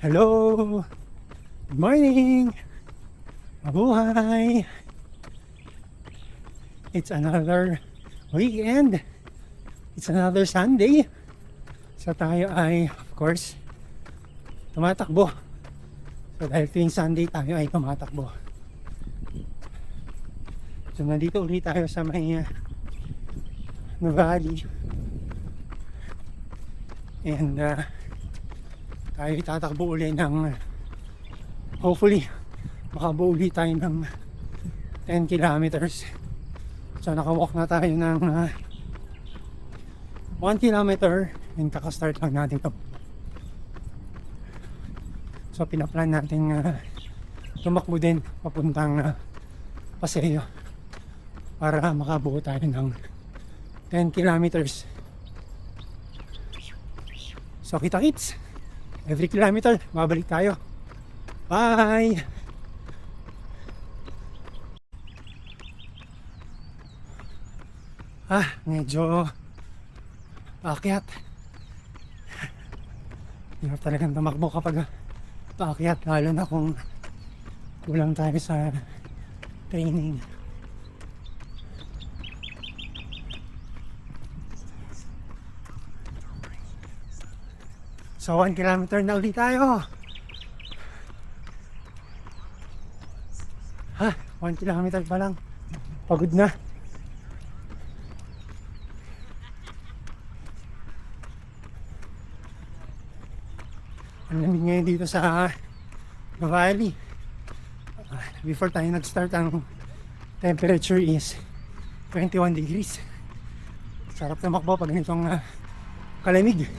Hello! Good morning! Mabuhay! It's another weekend. It's another Sunday. So tayo ay, of course, tumatakbo. So dahil tuwing Sunday tayo ay tumatakbo. So nandito ulit tayo sa may Nuvali. And tayo tatakbo ulit ng hopefully makabuo ulit tayo ng 10 kilometers. So nakawalk na tayo ng 1 kilometer and kakastart lang natin ito. So pinaplan natin tumakbo din papuntang Paseo para makabuo tayo ng 10 kilometers. So kita-kits, every kilometer babalik tayo. Bye! Medyo paakyat. Hirap talagang tumakbo kapag paakyat, lalo na kung kulang tayo sa training. So 1 kilometer na ulit tayo. 1 kilometer pa lang, pagod na. Ang lamig ngayon dito sa Nuvali. Before tayo nag-start, ang temperature is 21 degrees. Sarap tumakbo pag ganitong kalamig.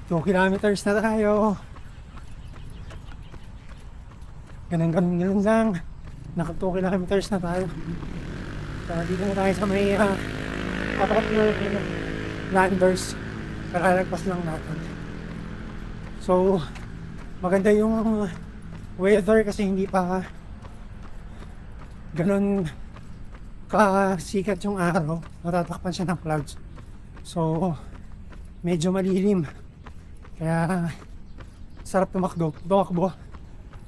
Two kilometers na tayo. Ganun lang. Naka 2 kilometers na tayo. So dito na tayo sa may apat na landers. Kalalagpas lang natin. So maganda yung weather kasi hindi pa ganun kasikat yung araw. Natatakpan siya ng clouds. So medyo malilim. Kaya sarap tumakbo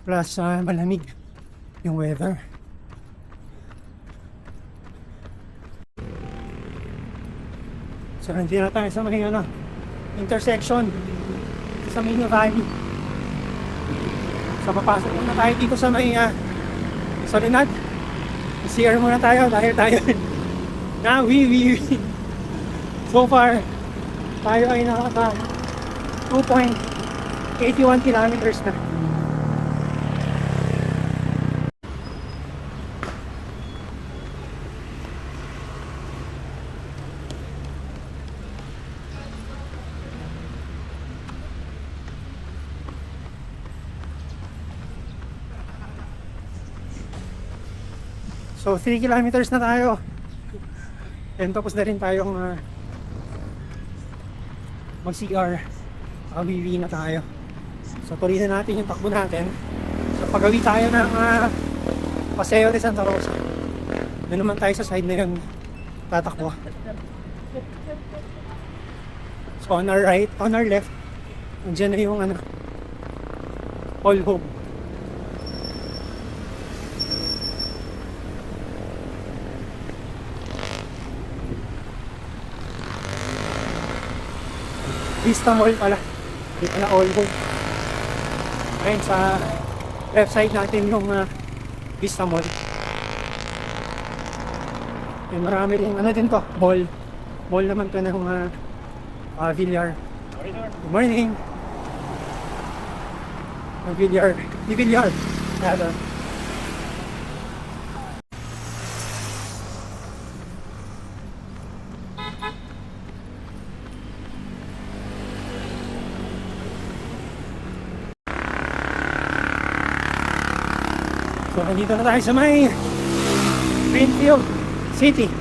plus malamig yung weather. So nandito na tayo sa may intersection sa may Nuvali. So papasok muna tayo dito sa may Soledad. CR muna tayo dahil tayo na so far tayo ay nakaka 2.81 kilometers na. So 3 kilometers na tayo. And tapos na rin tayong mag-CR. Awiwi na tayo. So tuloy na natin yung takbo natin. So pag-awi tayo ng Paseo de Santa Rosa, doon naman tayo sa side na yun tatakbo. So on our right, on our left, andyan na yung All Hope. Vista Mall pala. Hindi pala All Hope. Ayun sa left side natin yung Vista Mall. Yung marami rin, ano din to, mall. Mall naman to ng Villar. Good morning. Villar. Di Villar. Kaya so, nandito na tayo sa may Greenfield City.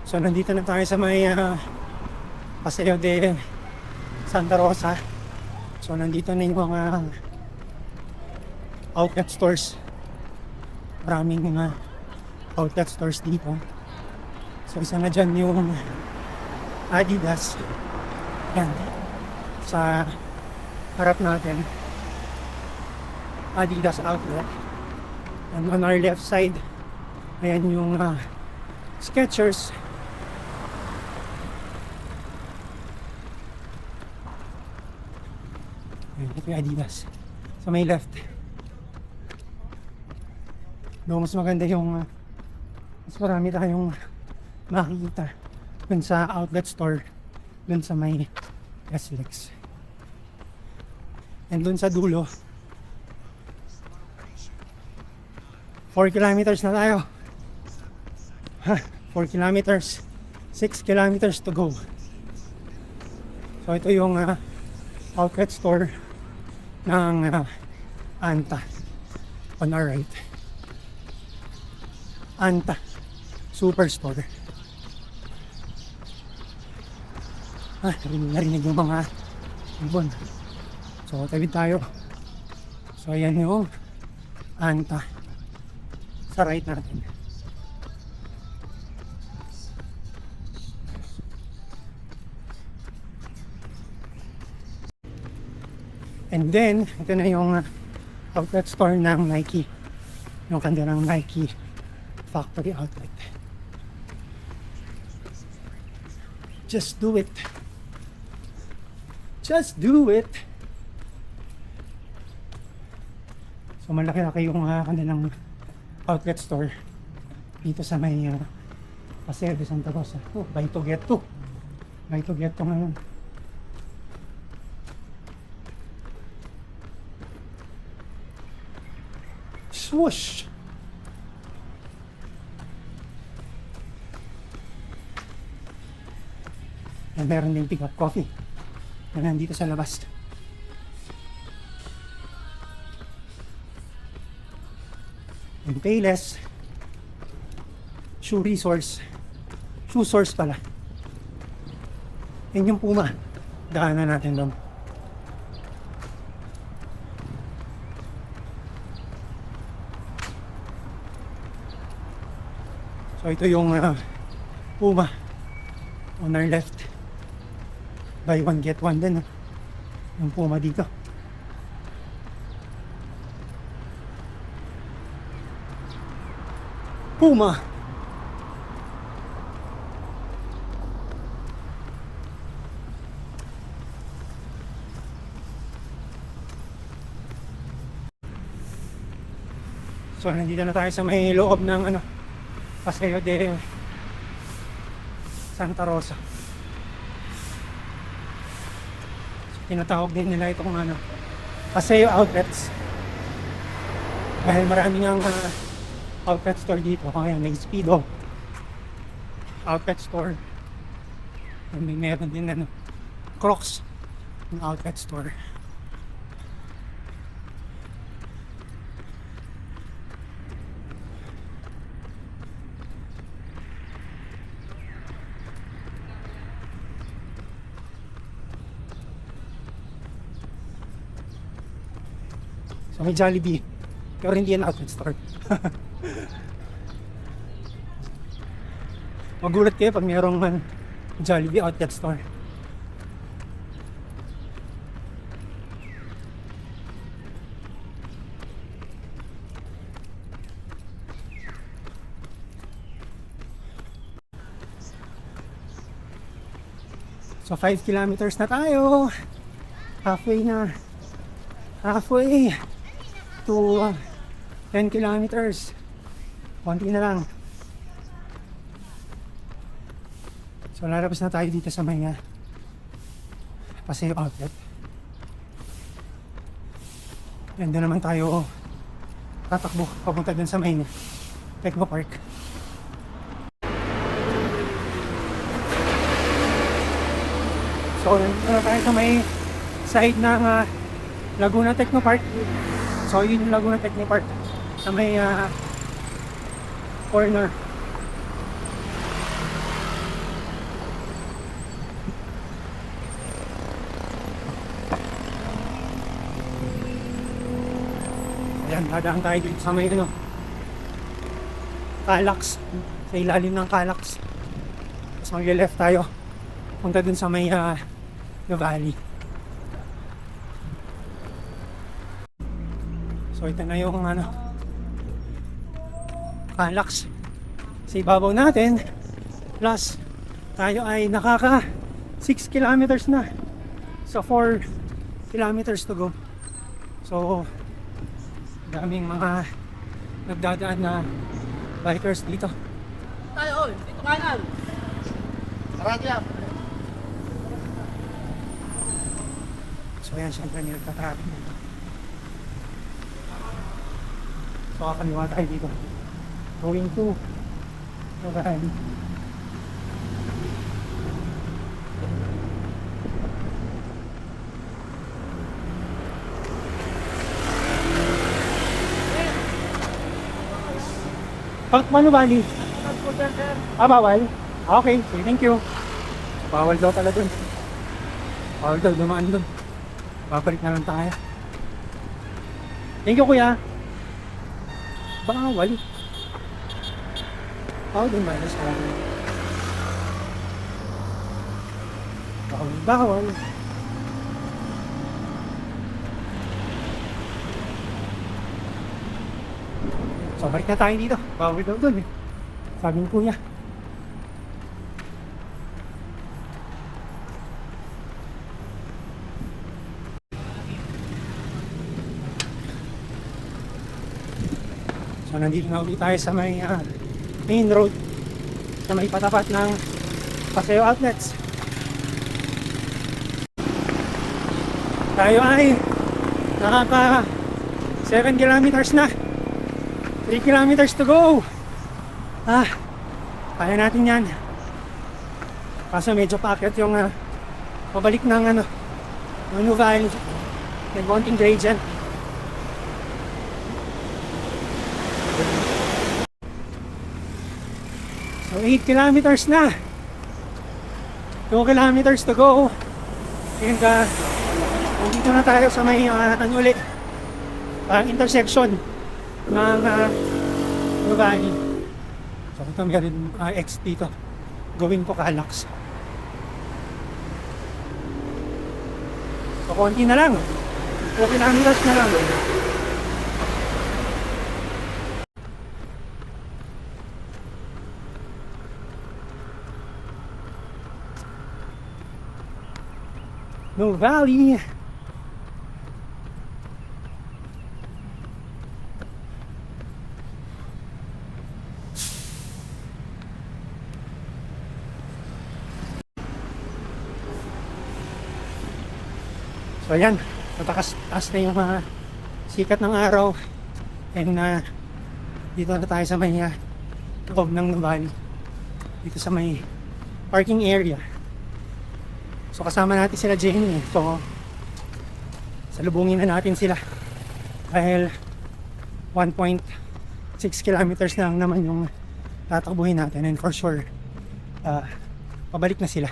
So, nandito na tayo sa may Paseo de Santa Rosa. So, nandito na yung mga outlet stores. Maraming mga outlet stores dito. So, isa na dyan yung Adidas. Yan. Sa harap natin. Adidas outlet. And on our left side, ayan yung Skechers. Ito yung Adidas sa may left. Doon mas maganda yung mas marami tayong makikita dun sa outlet store dun sa may SLEX. And dun sa dulo 4 kilometers na tayo. 4 kilometers, 6 kilometers to go. So ito yung outlet store ng Anta on our right. Anta Superstore. Narinig yung mga ibon. So tawid tayo. So ayan yung Anta sa right natin. And then, ito na yung outlet store ng Nike. Yung kanilang Nike factory outlet. Just do it. Just do it. So, malaki-laki yung kanilang outlet store dito sa may Paseo de Santa Rosa. Oh, buy to get to. Buy to get to ngayon. Swoosh! And meron din pick up coffee na nandito sa labas. And Payless Shoe Resource. Shoe Source pala. Yan yung Puma. Daanan natin doon. So ito yung Puma on our left. Buy one get one din. Yung Puma dito. Puma. So nandito na tayo sa may loob ng Paseo de Santa Rosa. So, tinatawag din nila itong Paseo Outlets. Dahil maraming ang outlet store dito. Kaya may Speedo outlet store. And may meron din Crocs ng outlet store. So may Jollibee, pero hindi yan outlet store. Magulat kayo pag mayroong Jollibee outlet store. So 5 kilometers na tayo. Halfway na. Halfway to 10 kilometers. Konti na lang. So lalabas na tayo dito sa may Paseo Outlet. And doon naman tayo tatakbo papunta dun sa may Tecno Park. So nandito na tayo sa may side ng Laguna Techno Park. So yun yung Laguna Techno Park sa may corner. Ayan, dadaan tayo dito sa may Calax, sa ilalim ng Calax. Tapos mag-left tayo punta dun sa may Valley. So ito na yung Calax sa ibabaw natin. Plus tayo ay nakaka 6 kilometers na. So 4 kilometers to go. So daming mga nagdadaan na bikers dito. Tayo, dito kanan. Karatya. So yan, syempre nilagtatrapin dito. So kakaliwa tayo dito. Going to Valley. Manu Valley. Bawal? Okay, thank you. Bawal daw talaga dun. Bawal daw dumaan dun. Babalik na lang tayo. Thank you, kuya. Bawal. Bawal din ba? Bawal. So balik na tayo dito. Bawal daw dun eh. Sabi ng kuya. So nandito na ulit tayo sa may main road, sa may patapat ng Paseo Outlets. Tayo ay nakaka 7 kilometers na. 3 kilometers to go. Kaya natin yan. Kaso medyo paakyat yung pabalik ng New Valley. May konting gradient. So 8 kilometers na. 2 kilometers to go. And dito na tayo sa may ulit intersection ng New Valley. So ito meron X dito going to Calax. So konti na lang, 2 kilometers na lang. New Valley. So ayan, taas na yung sikat ng araw. And dito na tayo sa may loob ng New Valley. Dito sa may parking area. So kasama natin sila Jenny. So salubungin na natin sila. Dahil 1.6 kilometers na lang naman yung tatakbuhin natin. And for sure, pabalik na sila.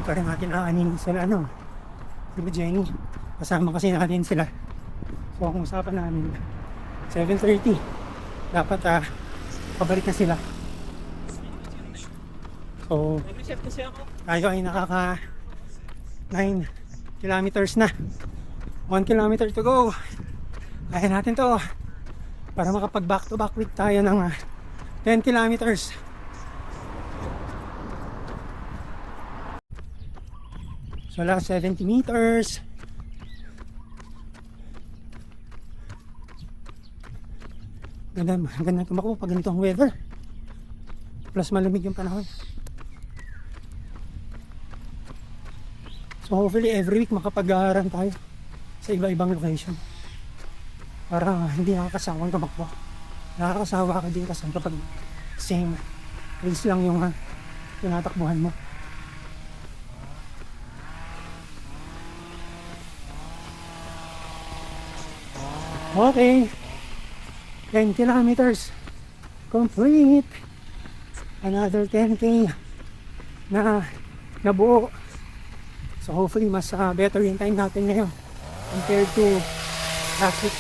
Hindi pa rin natin aanin sila, ano, sila Jenny. Kasama kasi natin sila. So, kung usapan namin, 7:30, dapat pabalik na sila. So, tayo ay nakaka 9 kilometers na. 1 kilometer to go. Kaya natin to para makapag back to back week tayo ng 10 kilometers. So last 70 meters. Ganda tumakbo pag ganito ang weather. Plus malamig yung panahon. So hopefully every week makapag-aaral tayo sa iba-ibang location. Para hindi nakakasawang tumakbo. Nakakasawa ka din kasi kapag same race lang yung tinatakbuhan mo. Okay. 10 kilometers complete. Another 10k na nabuo. So hopefully mas better yung time natin ngayon compared to last week.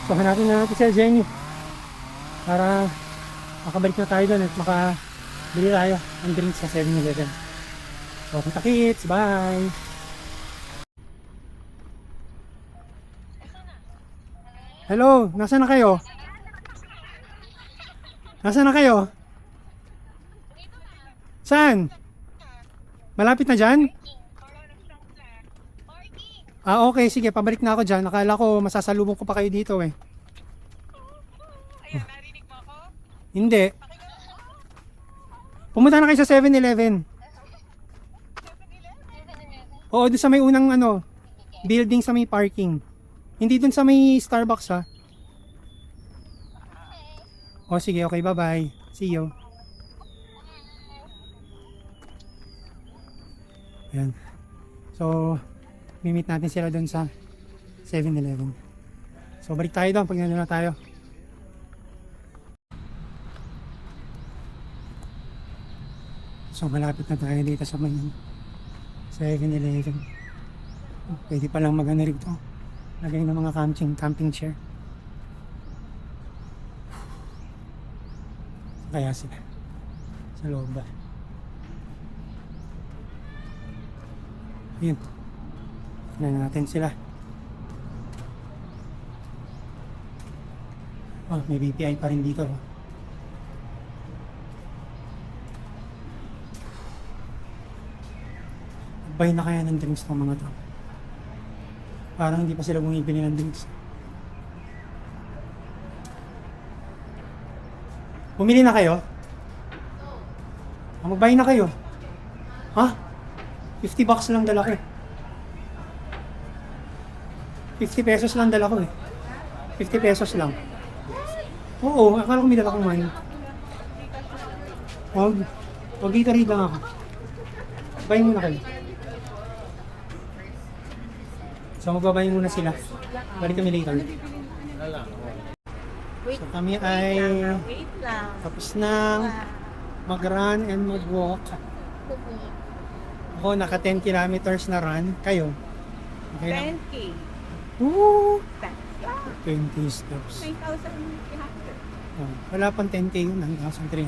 So hanapin na natin si Jenny para makabalik na tayo doon at makabili tayo ng drinks sa 7-Eleven. So kita kits, bye! Hello, nasaan na kayo? Nasaan na kayo? Saan? Malapit na dyan? Okay, sige, pabalik na ako dyan. Akala ko masasalubong ko pa kayo dito eh. Ayan, narinig mo ako? Hindi. Pumunta na kayo sa 7-Eleven. Oo, doon sa may unang building sa may parking. Hindi doon sa may Starbucks ha. O sige, okay, bye-bye. See you. Ayan. So, mimit natin sila doon sa 7-Eleven. So, balik tayo doon pag nandun na tayo. So, malapit na tayo dito sa may 7-Eleven. Pwede palang mag-ano rito. Lagay ng mga camping chair. Kaya sila sa loob ba? Yun. Tignan natin sila. Oh, may BPI pa rin dito. Buy na kaya ng drinks ng mga to? Parang hindi pa sila bumibili ng drinks. Bumili na kayo? Mag-buy na kayo? Ha? 50 bucks lang dala ko eh. 50 pesos lang dala ko eh. 50 pesos lang. Oo, akala ko may dala kong wine. Wag dito rin lang ako. Buy muna kayo. So magbabayin muna sila. Balik kami later. So kami ay tapos na mag-run and mag-walk. Ako naka 10 kilometers na run. Kayo? Okay lang? 10K. Woo! Yeah. 20 steps. 9,300. Wala pang 10k yun. 9,300.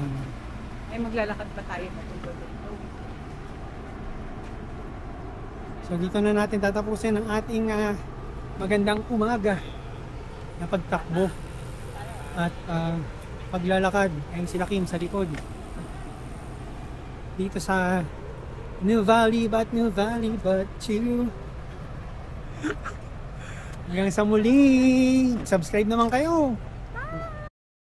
Ay, maglalakad pa tayo patungo doon. So dito na natin tatapusin ang ating magandang umaga na pagtakbo at paglalakad. Ayun sila Kim sa likod. Dito sa New Valley but you. Hanggang sa muli. Subscribe naman kayo.